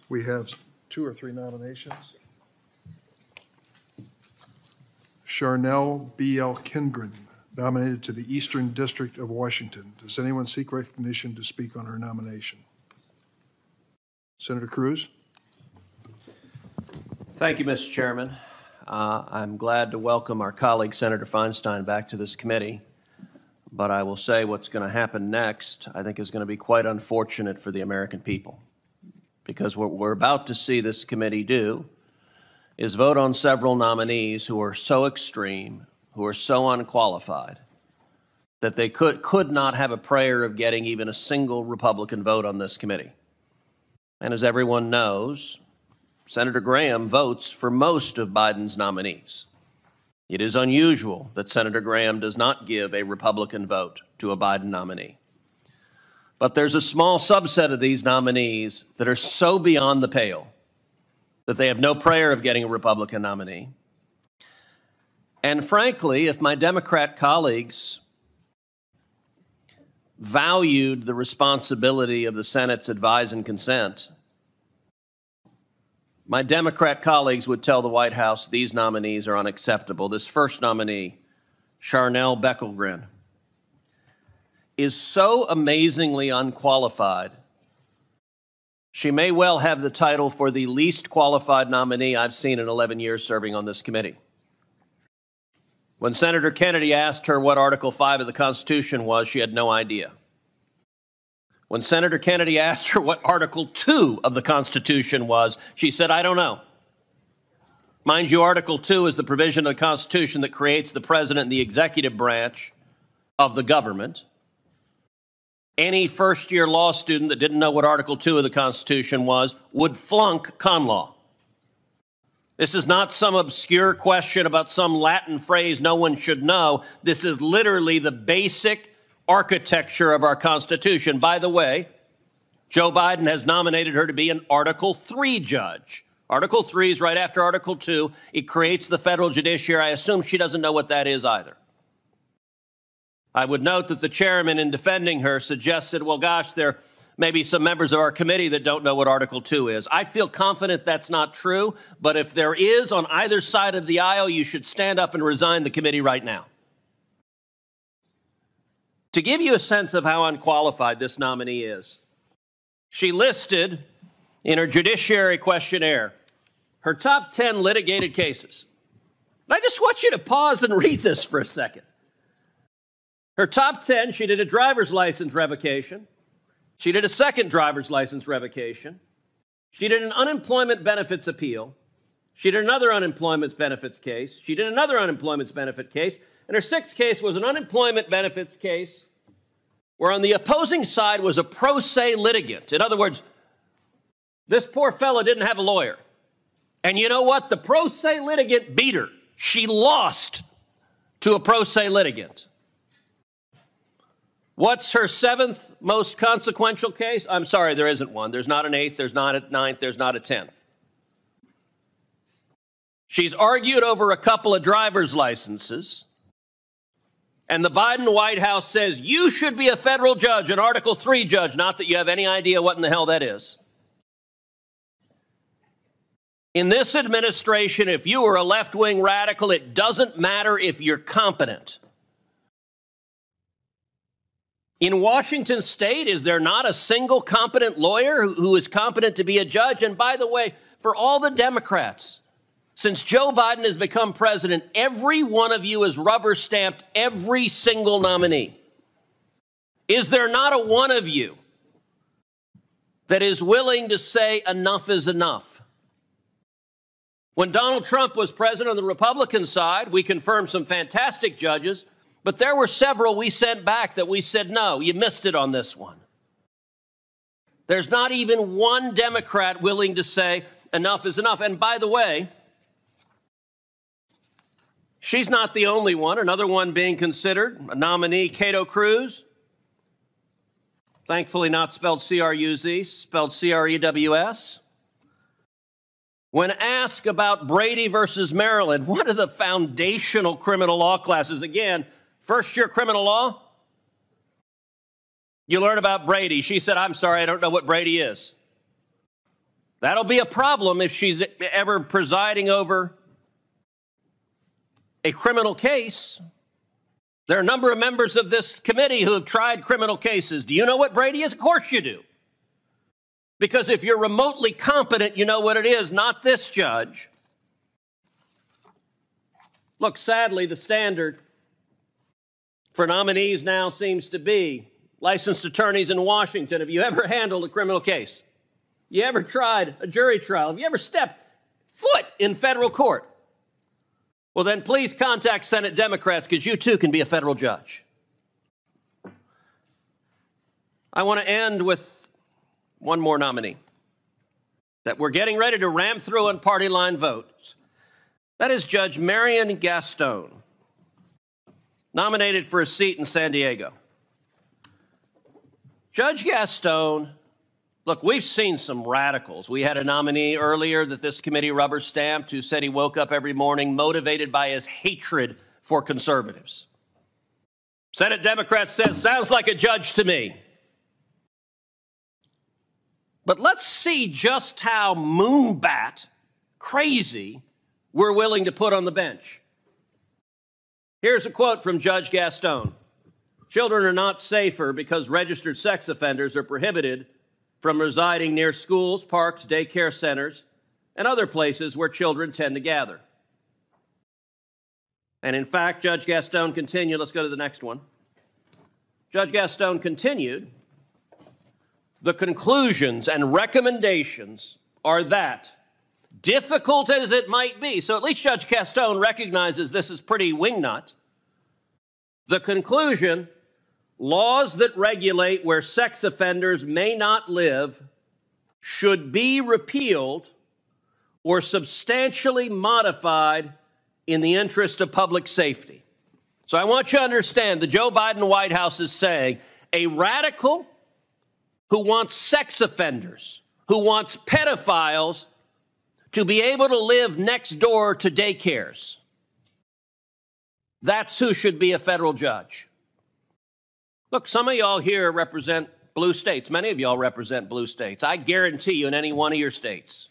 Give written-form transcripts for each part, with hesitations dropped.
We have 2 or 3 nominations. Charnel B.L. Kindgren, nominated to the Eastern District of Washington. Does anyone seek recognition to speak on her nomination? Senator Cruz. Thank you, Mr. Chairman. I'm glad to welcome our colleague, Senator Feinstein, back to this committee. But I will say what's going to happen next, I think, is going to be quite unfortunate for the American people. Because what we're about to see this committee do is vote on several nominees who are so extreme, who are so unqualified, that they could not have a prayer of getting even a single Republican vote on this committee. And as everyone knows, Senator Graham votes for most of Biden's nominees. It is unusual that Senator Graham does not give a Republican vote to a Biden nominee. But there's a small subset of these nominees that are so beyond the pale that they have no prayer of getting a Republican nominee. And frankly, if my Democrat colleagues valued the responsibility of the Senate's advise and consent, my Democrat colleagues would tell the White House these nominees are unacceptable. This first nominee, Charnel Beckelgren, is so amazingly unqualified, she may well have the title for the least qualified nominee I've seen in 11 years serving on this committee. When Senator Kennedy asked her what Article 5 of the Constitution was, she had no idea. When Senator Kennedy asked her what Article 2 of the Constitution was, she said, I don't know. Mind you, Article 2 is the provision of the Constitution that creates the president and the executive branch of the government. Any first-year law student that didn't know what Article 2 of the Constitution was would flunk con law. This is not some obscure question about some Latin phrase no one should know. This is literally the basic architecture of our Constitution. By the way, Joe Biden has nominated her to be an Article 3 judge. Article 3 is right after Article 2. It creates the federal judiciary. I assume she doesn't know what that is either. I would note that the chairman, in defending her, suggested, well, gosh, there may be some members of our committee that don't know what Article 2 is. I feel confident that's not true, but if there is on either side of the aisle, you should stand up and resign the committee right now. To give you a sense of how unqualified this nominee is, she listed in her judiciary questionnaire her top 10 litigated cases. And I just want you to pause and read this for a second. Her top 10, she did a driver's license revocation. She did a second driver's license revocation. She did an unemployment benefits appeal. She did another unemployment benefits case. She did another unemployment benefit case. And her sixth case was an unemployment benefits case where on the opposing side was a pro se litigant. In other words, this poor fella didn't have a lawyer. And you know what? The pro se litigant beat her. She lost to a pro se litigant. What's her seventh most consequential case? I'm sorry, there isn't one. There's not an eighth, there's not a ninth, there's not a 10th. She's argued over a couple of driver's licenses, and the Biden White House says you should be a federal judge, an Article 3 judge, not that you have any idea what in the hell that is. In this administration, if you are a left-wing radical, it doesn't matter if you're competent. In Washington state, is there not a single competent lawyer who is competent to be a judge? And by the way, for all the Democrats, since Joe Biden has become president, every one of you has rubber-stamped every single nominee. Is there not a one of you that is willing to say enough is enough? When Donald Trump was president on the Republican side, we confirmed some fantastic judges, but there were several we sent back that we said, no, you missed it on this one. There's not even one Democrat willing to say enough is enough. And by the way, she's not the only one. Another one being considered, a nominee, Cruz. Thankfully not spelled C-R-U-Z, spelled C-R-E-W-S. When asked about Brady versus Maryland, one of the foundational criminal law classes, again, first-year criminal law, you learn about Brady. She said, I'm sorry, I don't know what Brady is. That'll be a problem if she's ever presiding over a criminal case. There are a number of members of this committee who have tried criminal cases. Do you know what Brady is? Of course you do. Because if you're remotely competent, you know what it is, not this judge. Look, sadly, the standard for nominees now seems to be licensed attorneys in Washington. Have you ever handled a criminal case? You ever tried a jury trial? Have you ever stepped foot in federal court? Well, then please contact Senate Democrats, because you too can be a federal judge. I want to end with one more nominee that we're getting ready to ram through on party line votes. That is Judge Marian Gaston, nominated for a seat in San Diego. Judge Gaston, look, we've seen some radicals. We had a nominee earlier that this committee rubber stamped who said he woke up every morning motivated by his hatred for conservatives. Senate Democrats says, sounds like a judge to me. But let's see just how moonbat crazy we're willing to put on the bench. Here's a quote from Judge Gaston. Children are not safer because registered sex offenders are prohibited from residing near schools, parks, daycare centers, and other places where children tend to gather. And in fact, Judge Gaston continued, let's go to the next one. Judge Gaston continued, the conclusions and recommendations are that, difficult as it might be, so at least Judge Gaston recognizes this is pretty wingnut, the conclusion, laws that regulate where sex offenders may not live should be repealed or substantially modified in the interest of public safety. So I want you to understand the Joe Biden White House is saying a radical who wants sex offenders, who wants pedophiles to be able to live next door to daycares. That's who should be a federal judge. Look, some of y'all here represent blue states. Many of y'all represent blue states. I guarantee you in any one of your states.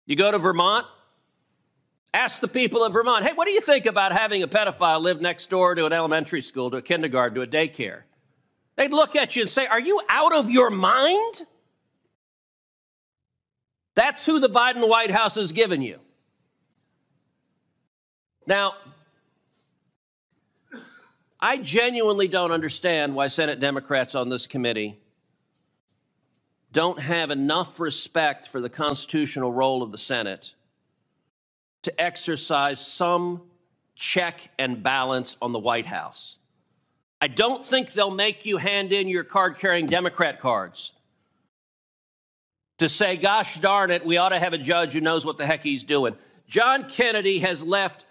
You go to Vermont, ask the people of Vermont, hey, what do you think about having a pedophile live next door to an elementary school, to a kindergarten, to a daycare? They'd look at you and say, are you out of your mind? That's who the Biden White House has given you. Now, I genuinely don't understand why Senate Democrats on this committee don't have enough respect for the constitutional role of the Senate to exercise some check and balance on the White House. I don't think they'll make you hand in your card-carrying Democrat cards to say, gosh darn it, we ought to have a judge who knows what the heck he's doing. John Kennedy has left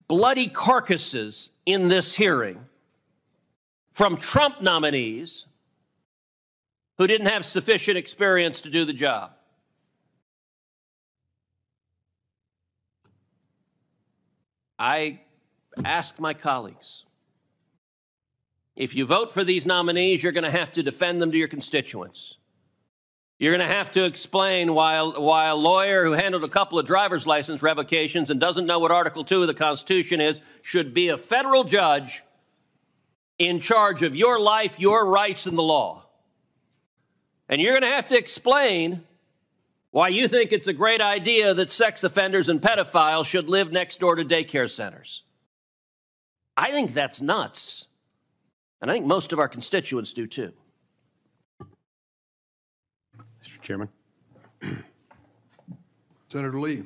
bloody carcasses in this hearing from Trump nominees who didn't have sufficient experience to do the job. I ask my colleagues, if you vote for these nominees, you're going to have to defend them to your constituents. You're going to have to explain why a lawyer who handled a couple of driver's license revocations and doesn't know what Article 2 of the Constitution is should be a federal judge in charge of your life, your rights, and the law. And you're going to have to explain why you think it's a great idea that sex offenders and pedophiles should live next door to daycare centers. I think that's nuts. And I think most of our constituents do too. Mr. Chairman. Senator Lee.